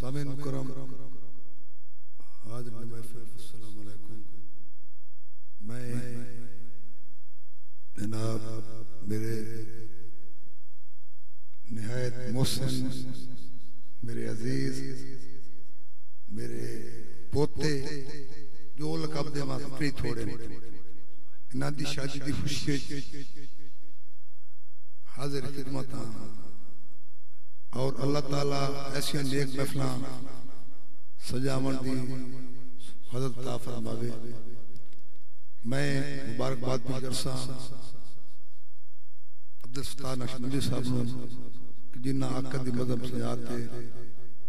सामीन मुकरम हाज़िर महफ़िल अस्सलाम वालेकुम। मैं जनाब मेरे निहायत मोहसिन मेरे अजीज मेरे पोते जो लकब दे वाकई थोड़े इन्हां दी शादी दी खुशी हाजिर खिदमत और अल्लाह ताला ऐसी नेक महफिल सजावन दी हज़रत अता फरमावे। मैं मुबारकबाद भी करसा अब्दुल सत्तार नक्शबंदी साहब नूं कि जिन्हां आका दी मज़हब सजाते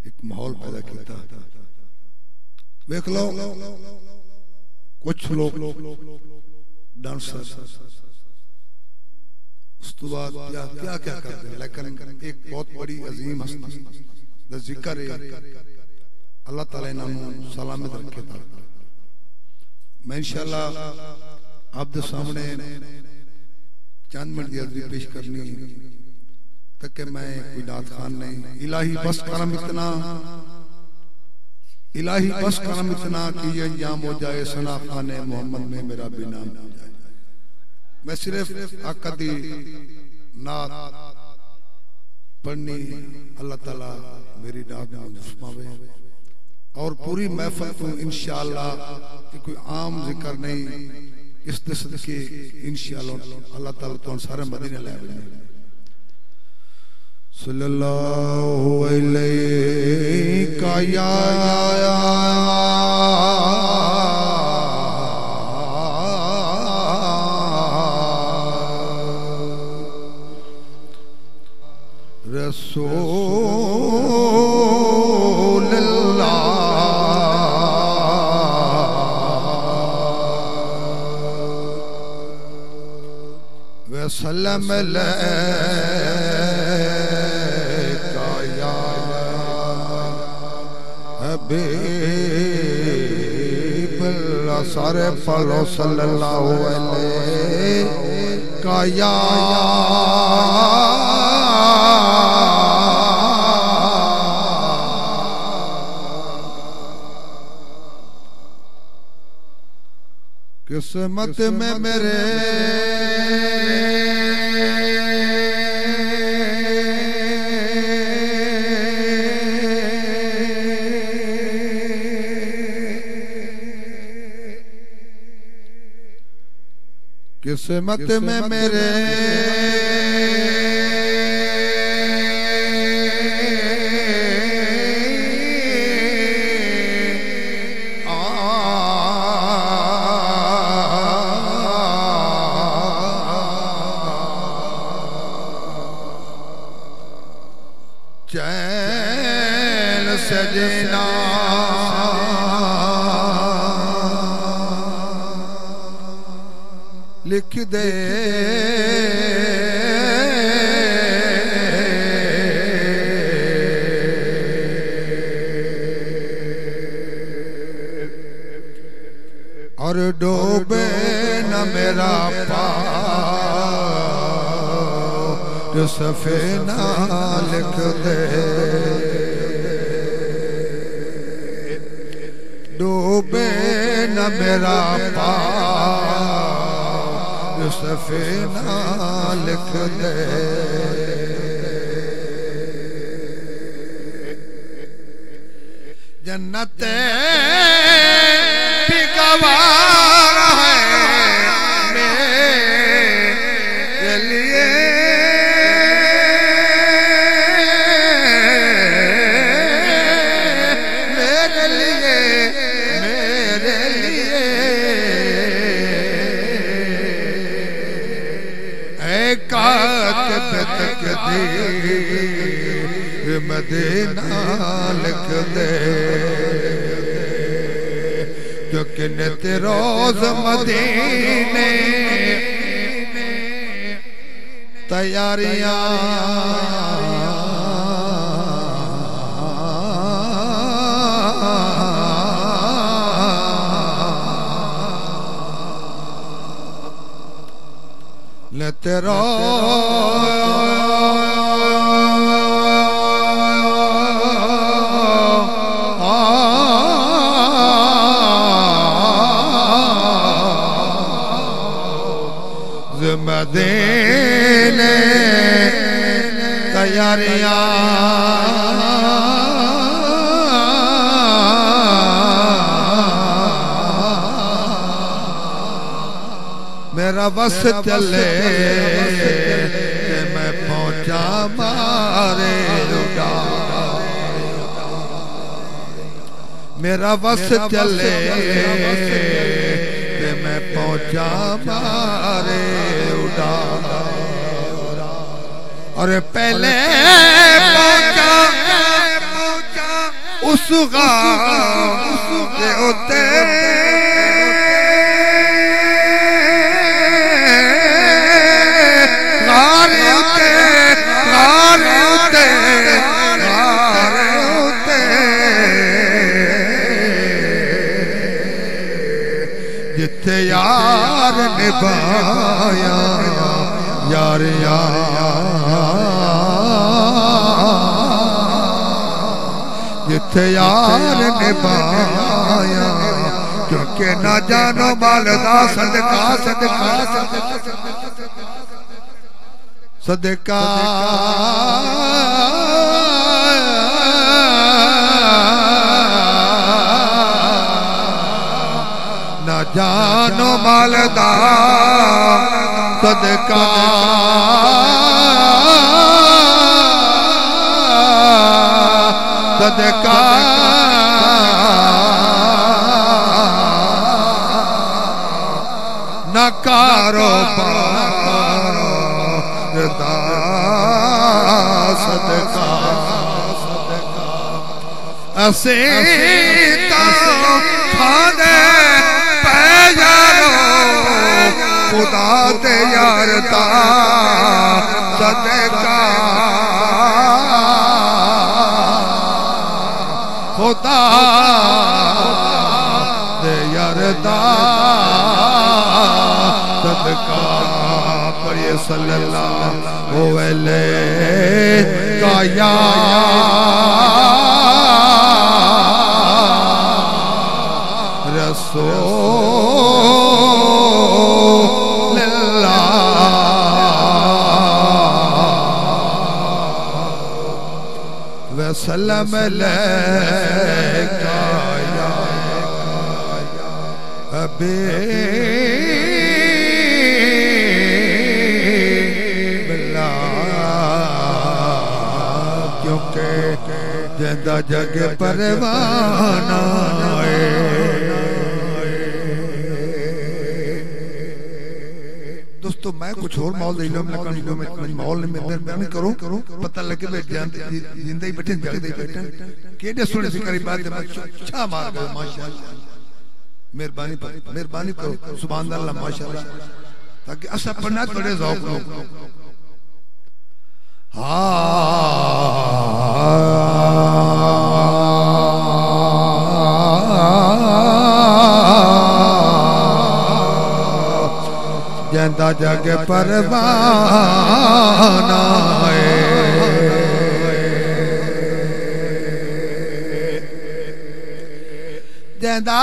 एक माहौल पैदा किया। देख लो कुछ लोग डांसर उस तो बाद क्या क्या करते हैं, लेकिन एक बहुत बड़ी अजीम हस्ती दा जिक्र है। अल्लाह ताला इन्हां सलामत रखे। मैं इंशाअल्लाह आप दे सामने चंद मिनट की अर्जी पेश करनी तक मैं कोई नात खान नहीं। इलाही बस करम इतना, इलाही बस करम इतना कि ये अंजाम हो जाए सना खाने मोहम्मद में मेरा भी नाम हो जाए। मैं सिर्फ आका दी नात पढ़नी, अल्लाह ताला मेरी नात फरमावे और पूरी महफिल को इंशाअल्लाह कोई आम जिक्र नहीं, इस सदके इंशाअल्लाह अल्लाह ताला तो सारे मदीने ले आवे। सल्लल्लाहु अलैका या रसूलल्लाह व सल्लम अलैका या हबीबल्लाह। सारे पढ़ो सल्लल्लाहु अलैका या किस्मत में मेरे किस्मत में मेरे चैन सजना लिख दे और डूबे न मेरा पाँव सफीना लिख दे। डूबे न मेरा पाँव सफीना लिख दे। जन्नत भी गवार है मेरे लिए, मेरे लिए, मेरे लिए। कातिब तकदीर मदीना लिख दे। जो कि नित रोज मदीने तैयारियां नित रोज मेरा बस चले कि मैं पहुंचा मारे उड़ार, मेरा बस चले कि मैं पहुंचा मारे उड़ार। और पहले पहुंचा उस गाँव के उते जिथे यार निभाया यार जिथे यार निभाया, क्योंकि ना जानो मालदा सदका सदका सदका ना जानो मालदा सदका सदका न कारोबार सदका असे खाने पै यारो खुदा दे यार दा सदका खुदा दे यार दा सदका। पढ़िए सल्लल्लाहु अलैहि का या रसूल अल्लाह वसल्लम अलैका या क्योंकि जिंदा जग परवाना है। दोस्तों मैं कुछ और माहौल दे माहौल में करो पता लगे जिंदा ही बैठे जगदे बैठे केडे सुने सिकारी बात छा मार गए माशाअल्लाह। मेहरबानी करो सुभान अल्लाह माशाअल्लाह, ताकि असा पढ़ना थोड़े ज़ौक़ लो। जिंदा जग परवाना है, जिंदा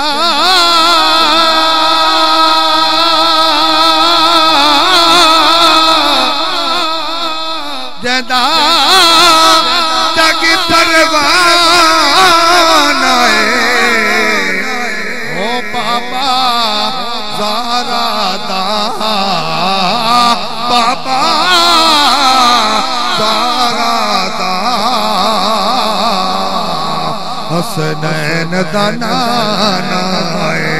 जिंदा जग परवाना है। ओ बाबा ज़ारा दा बाबा ज़ारा दा हसनैन दा नाना है।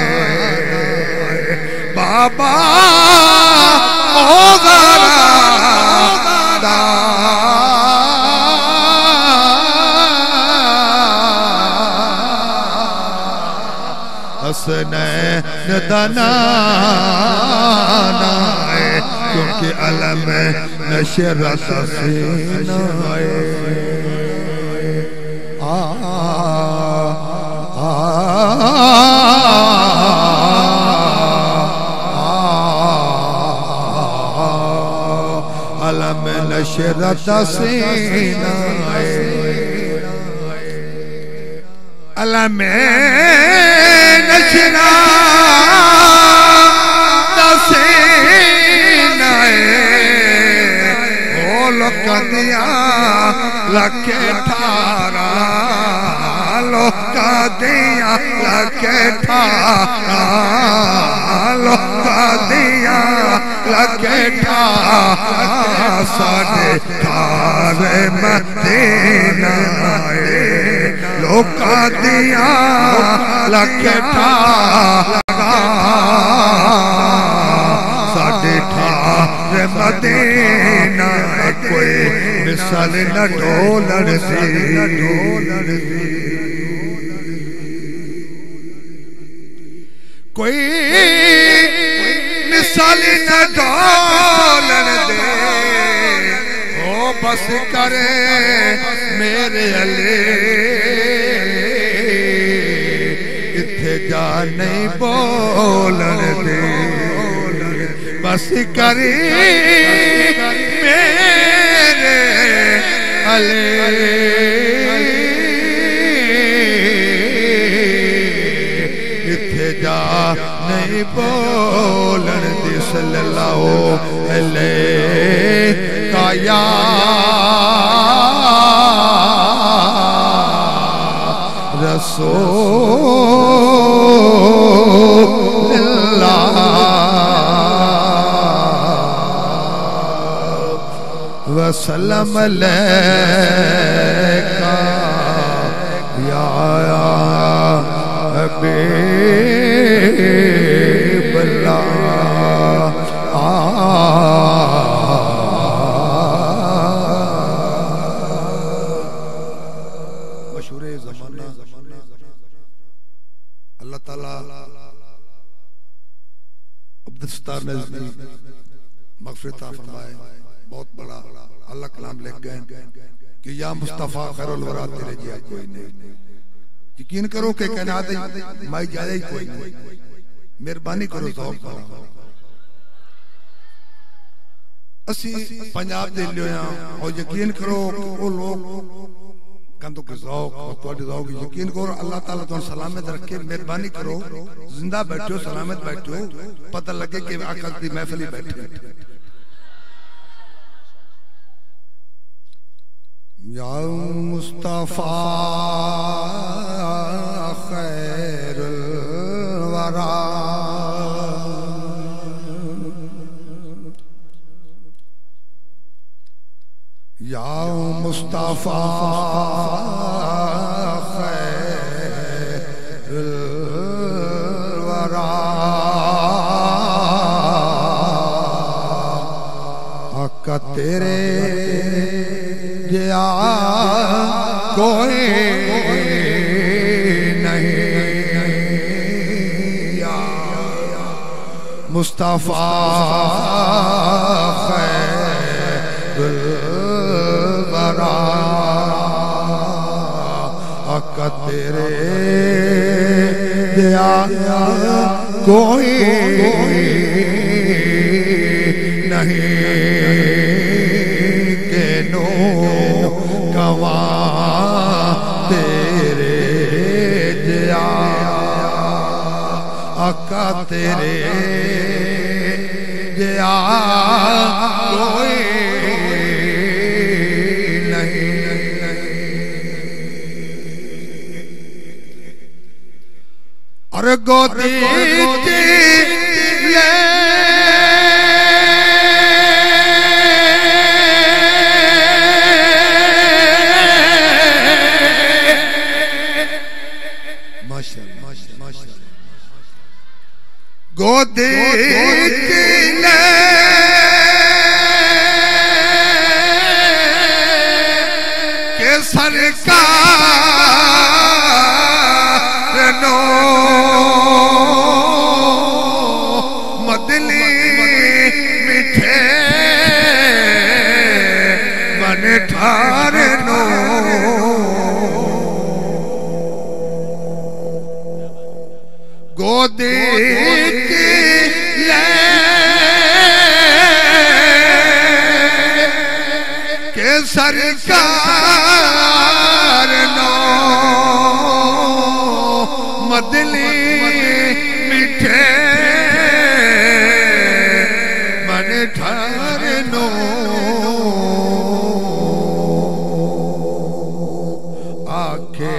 बाबा ओ ज़ारा दा हसनैन दा नाना है, क्योंकि अलम नशरत सीना है। अलम नशरत सीना है, अलम नशरा सीना है। ओ लोकदिया लके ठारा लोकदिया लके ठारा लोकदिया ठा साडे थारे मदीना लोका दिया लख ठा साडे थारे मदीना कोई मिसाल न ढोलण सी कोई मिसाल न ढोलण दे ओ बस करे मेरे अले इत्थे जा नहीं बोलण दे बस करे मेरे अले इत्थे जा नहीं बोलन दी सल्लल्लाहु अलैहि या रसूलल्लाह वसल्लम अलैका या हबीब अल्लाह मशहूर ज़माना अल्लाह ताला अब्दुस्तार ने मग़फ़िरत फरमाए बहुत बड़ा अल्लाह कलाम लिख गए कि या मुस्तफा खैरुल वरा तेरे जिया कोई नहीं यकीन करो कि कायनात माई ज्यादा ही कोई नहीं मेहरबानी करो ज़ौक़ असी पंजाब दे लिया और यकीन करो वो लोग कंदो के ज़ौक़ और तुम्हारे ज़ौक़ यकीन करो अल्लाह ताला तुम सलामत रखे मेहरबानी करो जिंदा बैठो सलामत बैठो पता लगे कि आकल की महफिल बैठे या मुस्तफा खैरुल वरा या मुस्तफा खैरुल वरा आका तेरे जिया कोई नहीं या मुस्तफा खैरुल वरा आका तेरे जिया कोई नहीं कवा तेरे जिया आका तेरे जिया कोई नहीं और गोदी ले गोदी ले के सरकार नो मदली मिठे मन ठार नो गोदी सरकार नो मदली मिठे मन ठार नो आखे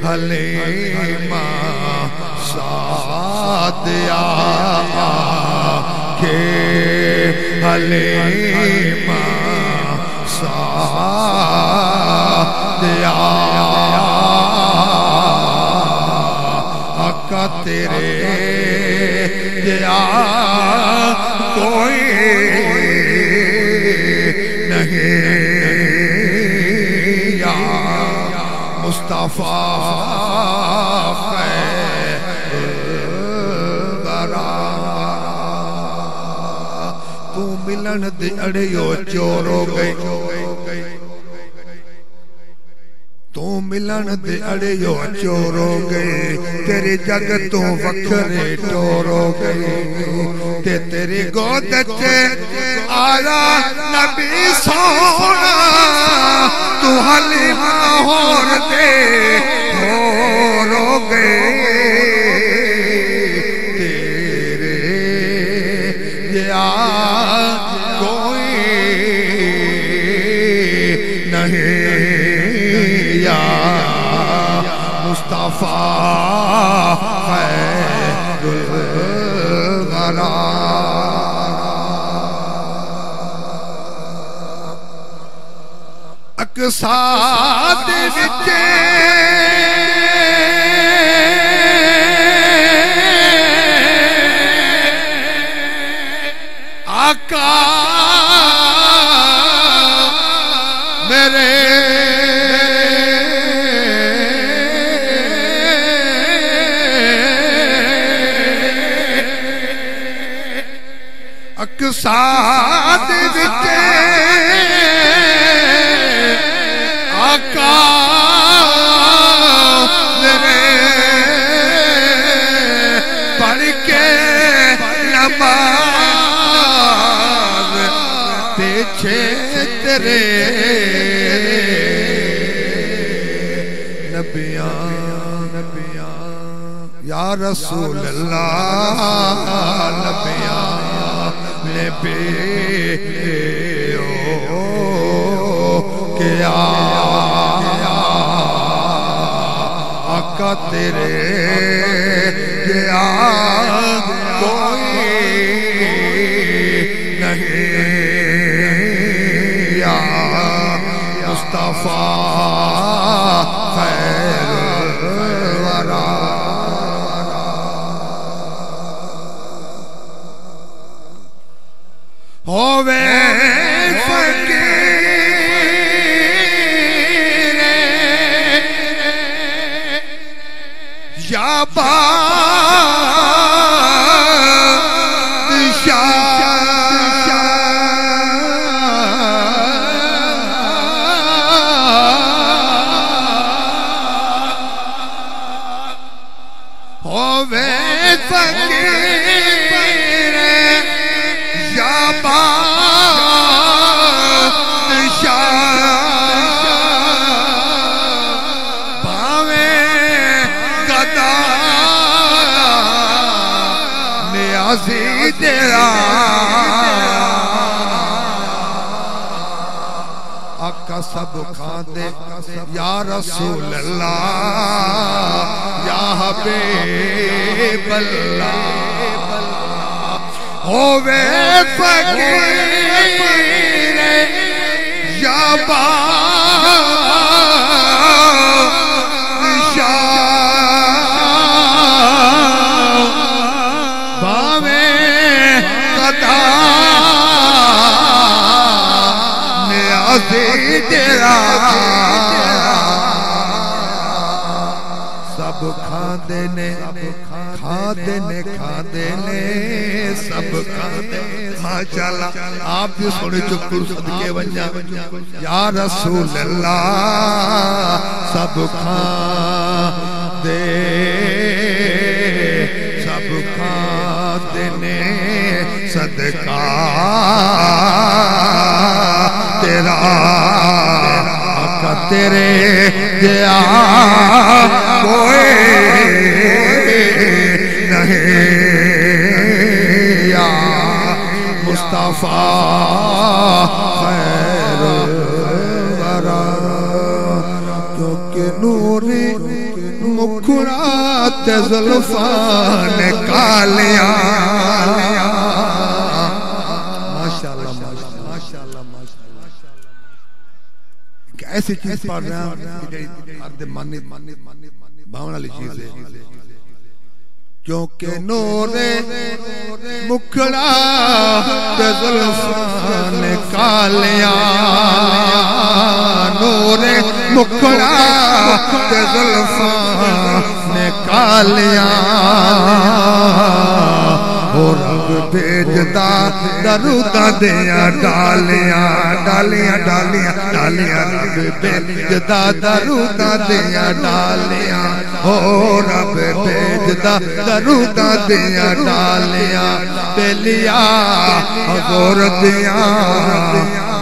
हलीमा सादिया के हलीमा सादिया आका तेरे दिया कोई नहीं या मुस्तफा तू मिलन दे अड़ियो चोर हो गई तू मिलन दे अड़ियो चोर हो गए तेरी जग तू वखरे टोर हो गए ते तेरी गोद च आया नबी सोना तू हलीमा होर दे होर हो गए तेरे या कोई नहीं या मुस्तफा खैरुल वरा अक्सा दे विच आका मेरे अक्सा दे विच आका मेरे पढ़ के नमाज पीछे तेरे नबियां या रसूल अल्लाह नबियां ने पे क्या आका तेरे क्या कोई नहीं या मुस्तफा खैरुल वरा होवे फकीर या होवे फकीर या भावे गदा नियाज़ी तेरा आका सब खांदे या रसूल अल्लाह या हबीब अल्लाह होवे फकीर या भावे कदा नियाज़ी तेरा सब खांदे ने सब खांदे माशाअल्लाह आप भी सोने चुकुर सदके वंजा या रसूल अल्लाह सब खांदे ने सदका तेरा आका तेरे गया कोई नहीं या मुस्तफा खैरुल वरा क्योंकि नूरी मुखरात जुल्फान कालिया ऐसी चीज पढ़ रहा हूं अर्ध मानित भावना वाली चीज है क्योंकि नूरे मुखड़ा ते जुल्फां ने कालिया नूरे मुखड़ा ते जुल्फां ने कालिया और रब भेजदा दरूदा दिया डालियां डालियां डालियां डालियां रब भेजदा दरूदा दिया डालियां हो रब भेजदा दरूदा दिया डालियां बेलिया हुजूर दिया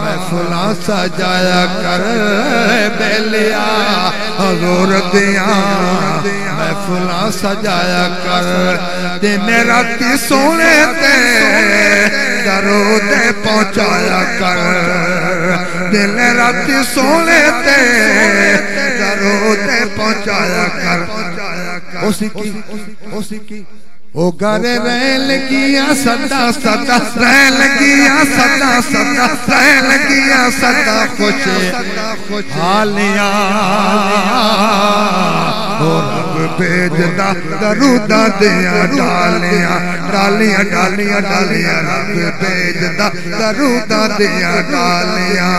महफिला सजाया कर बेलिया हुजूर दिया महफिला सजाया कर दिन राती सोने ते दरूद पहुंचाया कर दिन राती सोने ते दरूद पहुंचाया कर उसी की ओ घर रह लगिया सदा सदा रह लगिया सदा सदा रह लगिया सदा खुश हालिया ओ रब भेजदा दरूदा दिया डालियां डालियां डालियां डालियां रब भेजदा दरूदा दिया डालियां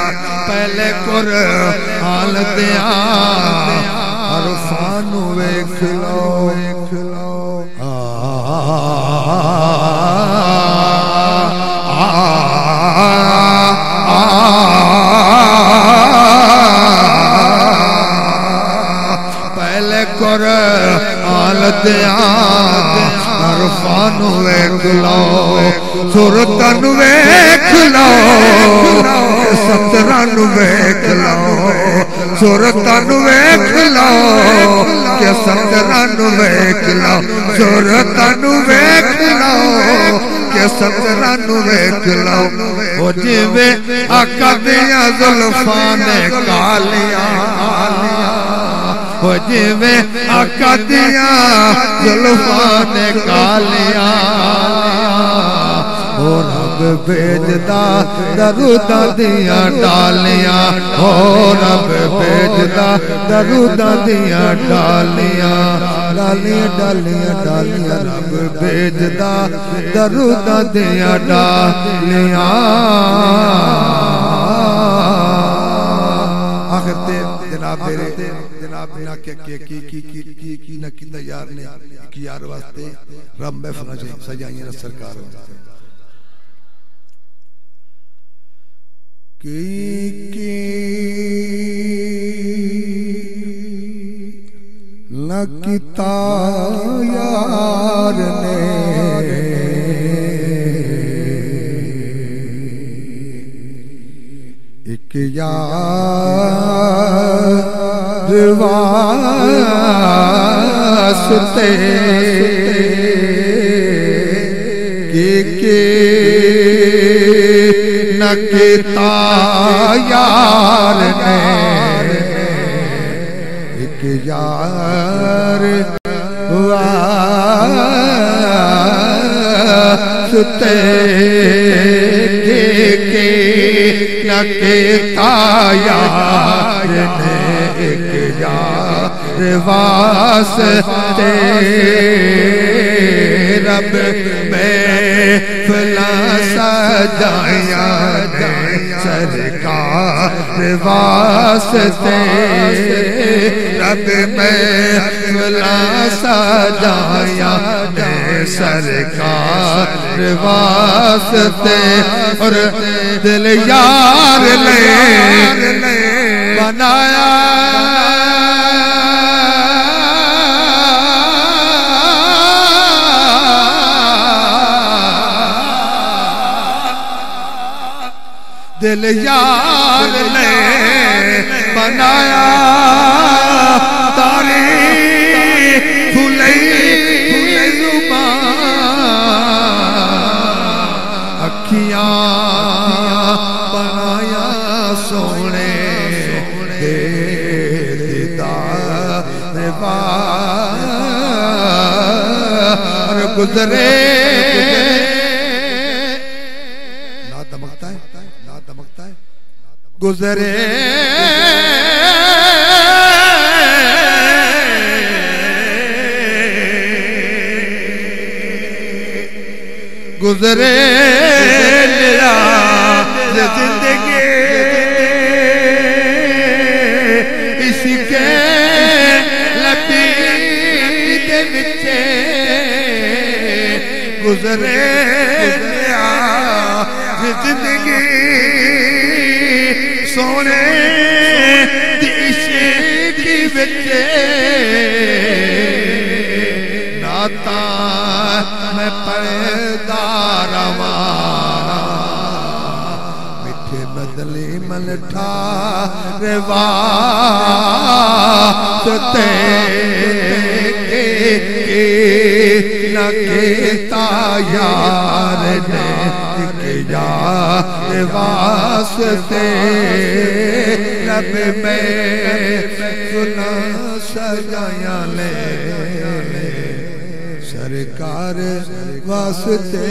पहले कुरान दिया अरफां नू वेख लो पहले कुरान दिया अरफां नू वेख लो सूरतां नू वेख लो सतरां नू वेख लो सूरतां नू वेख लो के सतरां नू वेख लो सूरतां नू वेख लो के सतरां नू वेख लो ओ जिवें आका दियां जुल्फां ने कालियां हो जिवें आका दियां जुल्फां ने कालियां ओ रब भेजदा दरूदा दिया डालियां ओ रब भेजदा दरूदा दिया डालियां डालियां डालियां डालियां रब भेजदा दरूदा दिया डालियां आखिर ते जनाब ना क्या की ना किंदा यार ने एक यार वास्ते रब महफिल सजाइयां ना सरकार की ना किता यार ने एक यार वास्ते के न किता यार ने एक यार वास्ते के न किता यार ने एक यार वास्ते रब महफिला सजाया सरकार वास्ते रब महफिला सजाया सरकार वास्ते और दिल यार ले बनाया दिल यार ने बनाया तारीफ जुबान अखियां बनाया सोने दीदार बार गुजरे गुजरे गुजरे जिंदगी इसके लबीद विचे गुजरे जिंदगी सोने इश्क विचे नाता मैं पढ़दा रवा मिठे बदले मलठा रवा ते न केता यार ने के यार वास्ते रब में सुना सजाया ले सरकार वास्ते